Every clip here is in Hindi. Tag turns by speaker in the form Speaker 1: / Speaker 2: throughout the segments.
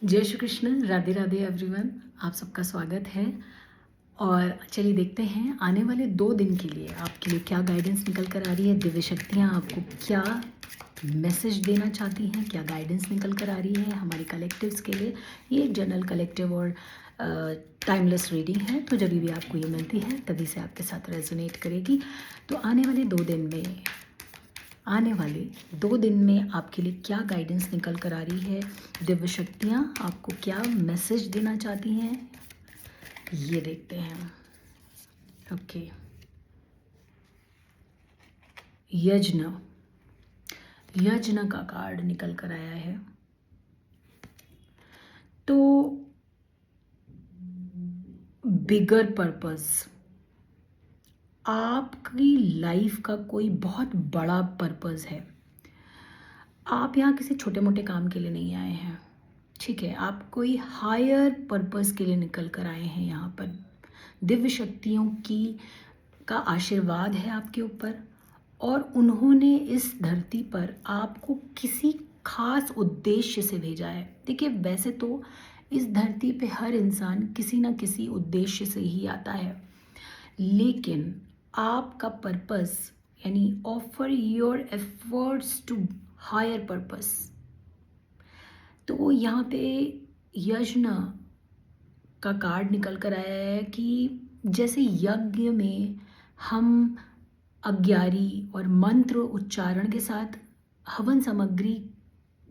Speaker 1: जय श्री कृष्ण, राधे राधे एवरीवन। आप सबका स्वागत है। और चलिए देखते हैं आने वाले 2 दिन के लिए आपके लिए क्या गाइडेंस निकल कर आ रही है। दिव्य शक्तियाँ आपको क्या मैसेज देना चाहती हैं, क्या गाइडेंस निकल कर आ रही है हमारे कलेक्टिव्स के लिए। ये एक जनरल कलेक्टिव और टाइमलेस रीडिंग है, तो जब भी आपको ये मिलती है तभी से आपके साथ रेजोनेट करेगी। तो आने वाले 2 दिन में आपके लिए क्या गाइडेंस निकल कर आ रही है, दिव्य शक्तियाँ आपको क्या मैसेज देना चाहती हैं, ये देखते हैं। ओके, यज्ञ यज्ञ का कार्ड निकल कर आया है। तो बिगर पर्पस, आपकी लाइफ का कोई बहुत बड़ा पर्पस है। आप यहाँ किसी छोटे मोटे काम के लिए नहीं आए हैं, ठीक है। आप कोई हायर पर्पस के लिए निकल कर आए हैं। यहाँ पर दिव्य शक्तियों की का आशीर्वाद है आपके ऊपर, और उन्होंने इस धरती पर आपको किसी खास उद्देश्य से भेजा है। देखिए, वैसे तो इस धरती पे हर इंसान किसी ना किसी उद्देश्य से ही आता है, लेकिन आपका पर्पस यानी offer your efforts to higher purpose. तो यहाँ पे यज्ञ का कार्ड निकल कर आया है कि जैसे यज्ञ में हम अग्यारी और मंत्र उच्चारण के साथ हवन सामग्री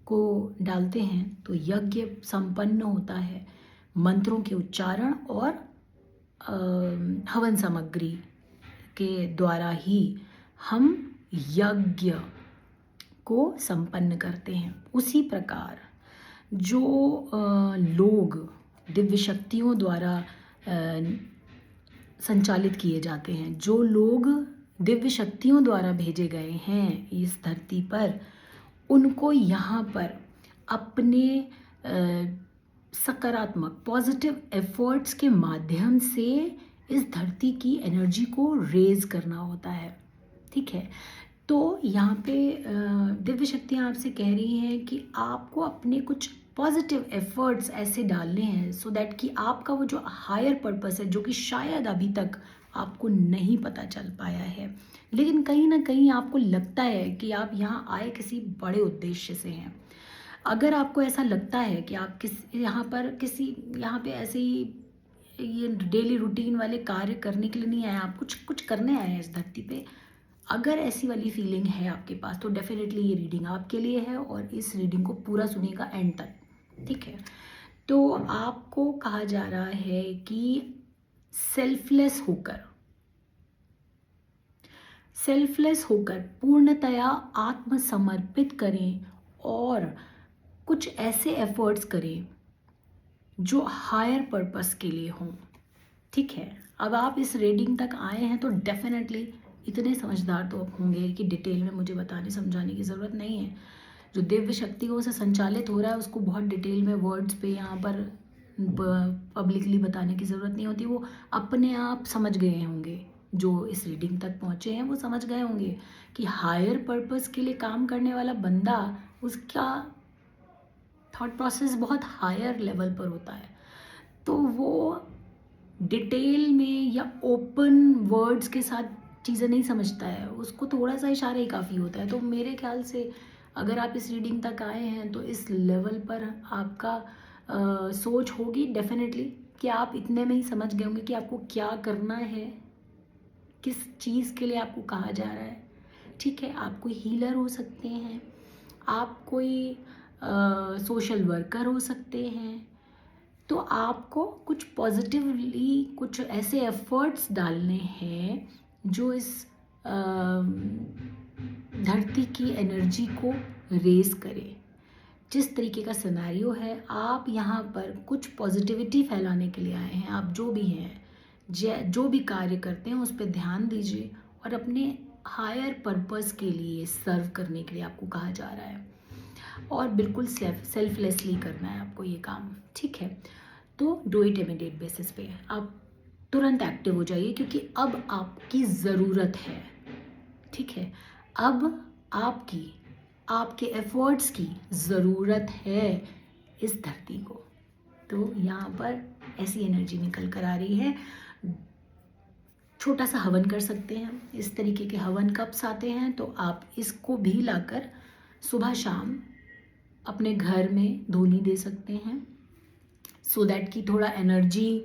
Speaker 1: को डालते हैं, तो यज्ञ संपन्न होता है मंत्रों के उच्चारण और हवन सामग्री के द्वारा ही हम यज्ञ को संपन्न करते हैं। उसी प्रकार जो लोग दिव्य शक्तियों द्वारा संचालित किए जाते हैं, जो लोग दिव्य शक्तियों द्वारा भेजे गए हैं इस धरती पर, उनको यहाँ पर अपने सकारात्मक पॉजिटिव एफर्ट्स के माध्यम से इस धरती की एनर्जी को रेज करना होता है, ठीक है। तो यहाँ पे दिव्य शक्तियाँ आपसे कह रही हैं कि आपको अपने कुछ पॉजिटिव एफर्ट्स ऐसे डालने हैं सो दैट कि आपका वो जो हायर पर्पस है, जो कि शायद अभी तक आपको नहीं पता चल पाया है, लेकिन कहीं ना कहीं आपको लगता है कि आप यहाँ आए किसी बड़े उद्देश्य से हैं। अगर आपको ऐसा लगता है कि आप यहाँ पे ऐसे ही ये डेली रूटीन वाले कार्य करने के लिए नहीं आए, आप कुछ कुछ करने आए हैं इस धरती पे, अगर ऐसी वाली फीलिंग है आपके पास, तो डेफिनेटली ये रीडिंग आपके लिए है। और इस रीडिंग को पूरा सुनिएगा एंड तक, ठीक है। तो आपको कहा जा रहा है कि सेल्फलेस होकर पूर्णतया आत्मसमर्पित करें और कुछ ऐसे एफर्ट्स करें जो हायर पर्पस के लिए हों, ठीक है। अब आप इस रीडिंग तक आए हैं तो डेफिनेटली इतने समझदार तो आप होंगे कि डिटेल में मुझे बताने समझाने की ज़रूरत नहीं है। जो दिव्य शक्तियों से संचालित हो रहा है उसको बहुत डिटेल में वर्ड्स पे यहाँ पर पब्लिकली बताने की ज़रूरत नहीं होती। वो अपने आप समझ गए होंगे, जो इस रीडिंग तक पहुँचे हैं वो समझ गए होंगे कि हायर पर्पस के लिए काम करने वाला बंदा, उसका थॉट प्रोसेस बहुत हायर लेवल पर होता है। तो वो डिटेल में या ओपन वर्ड्स के साथ चीज़ें नहीं समझता है, उसको थोड़ा सा इशारा ही काफ़ी होता है। तो मेरे ख्याल से अगर आप इस रीडिंग तक आए हैं तो इस लेवल पर आपका सोच होगी डेफिनेटली कि आप इतने में ही समझ गए होंगे कि आपको क्या करना है, किस चीज़ के लिए आपको कहा जा रहा है, ठीक है। आप कोई हीलर हो सकते हैं, आप कोई सोशल वर्कर हो सकते हैं। तो आपको कुछ पॉजिटिवली कुछ ऐसे एफर्ट्स डालने हैं जो इस धरती की एनर्जी को रेज करे। जिस तरीके का सिनेरियो है, आप यहाँ पर कुछ पॉजिटिविटी फैलाने के लिए आए हैं। आप जो भी हैं, जो भी कार्य करते हैं उस पर ध्यान दीजिए और अपने हायर पर्पस के लिए सर्व करने के लिए आपको कहा जा रहा है, और बिल्कुल सेल्फलेसली करना है आपको ये काम, ठीक है। तो डू इट इमीडिएट बेसिस पे, आप तुरंत एक्टिव हो जाइए क्योंकि अब आपकी ज़रूरत है, ठीक है। अब आपके एफर्ट्स की ज़रूरत है इस धरती को। तो यहाँ पर ऐसी एनर्जी निकल कर आ रही है। छोटा सा हवन कर सकते हैं। इस तरीके के हवन कप्स आते हैं, तो आप इसको भी लाकर सुबह शाम अपने घर में धोनी दे सकते हैं, सो दैट कि थोड़ा एनर्जी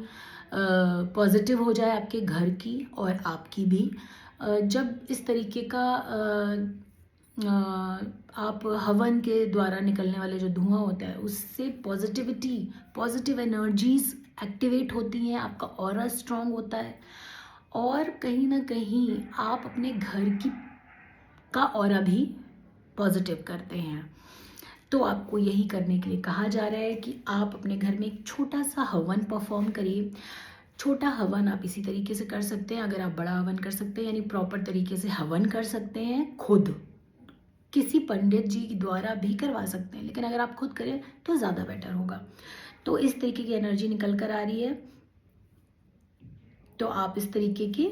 Speaker 1: पॉजिटिव हो जाए आपके घर की और आपकी भी। जब इस तरीके का आप हवन के द्वारा निकलने वाले जो धुआं होता है उससे पॉजिटिविटी, पॉजिटिव एनर्जीज एक्टिवेट होती हैं, आपका ऑरा स्ट्रांग होता है और कहीं ना कहीं आप अपने घर की का ऑरा भी पॉजिटिव करते हैं। तो आपको यही करने के लिए कहा जा रहा है कि आप अपने घर में एक छोटा सा हवन परफॉर्म करिए। छोटा हवन आप इसी तरीके से कर सकते हैं। अगर आप बड़ा हवन कर सकते हैं, यानी प्रॉपर तरीके से हवन कर सकते हैं, खुद किसी पंडित जी द्वारा भी करवा सकते हैं, लेकिन अगर आप खुद करें तो ज़्यादा बेटर होगा। तो इस तरीके की एनर्जी निकल कर आ रही है, तो आप इस तरीके के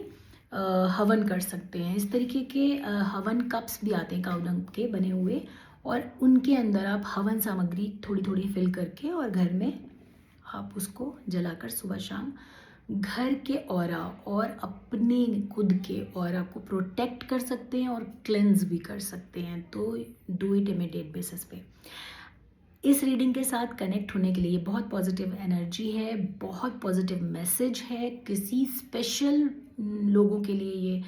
Speaker 1: हवन कर सकते हैं। इस तरीके के हवन कप्स भी आते हैं काउडंग के बने हुए, और उनके अंदर आप हवन सामग्री थोड़ी थोड़ी फिल करके और घर में आप उसको जलाकर सुबह शाम घर के ऑरा और अपने खुद के ऑरा को प्रोटेक्ट कर सकते हैं और क्लेंज भी कर सकते हैं। तो डू इट इमीडिएट बेसिस पे। इस रीडिंग के साथ कनेक्ट होने के लिए बहुत पॉजिटिव एनर्जी है, बहुत पॉजिटिव मैसेज है, किसी स्पेशल लोगों के लिए ये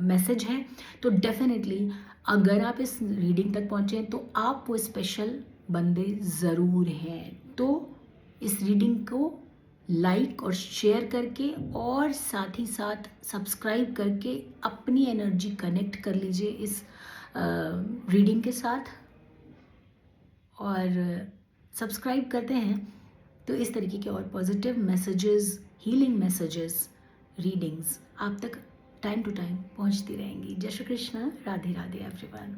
Speaker 1: मैसेज है। तो डेफिनेटली अगर आप इस रीडिंग तक पहुँचे तो आप वो स्पेशल बंदे ज़रूर हैं। तो इस रीडिंग को लाइक और शेयर करके और साथ ही साथ सब्सक्राइब करके अपनी एनर्जी कनेक्ट कर लीजिए इस रीडिंग के साथ। और सब्सक्राइब करते हैं तो इस तरीके के और positive messages, healing messages, readings आप तक टाइम टू टाइम पहुंचती रहेंगी। जय श्री कृष्ण, राधे राधे एवरीवन।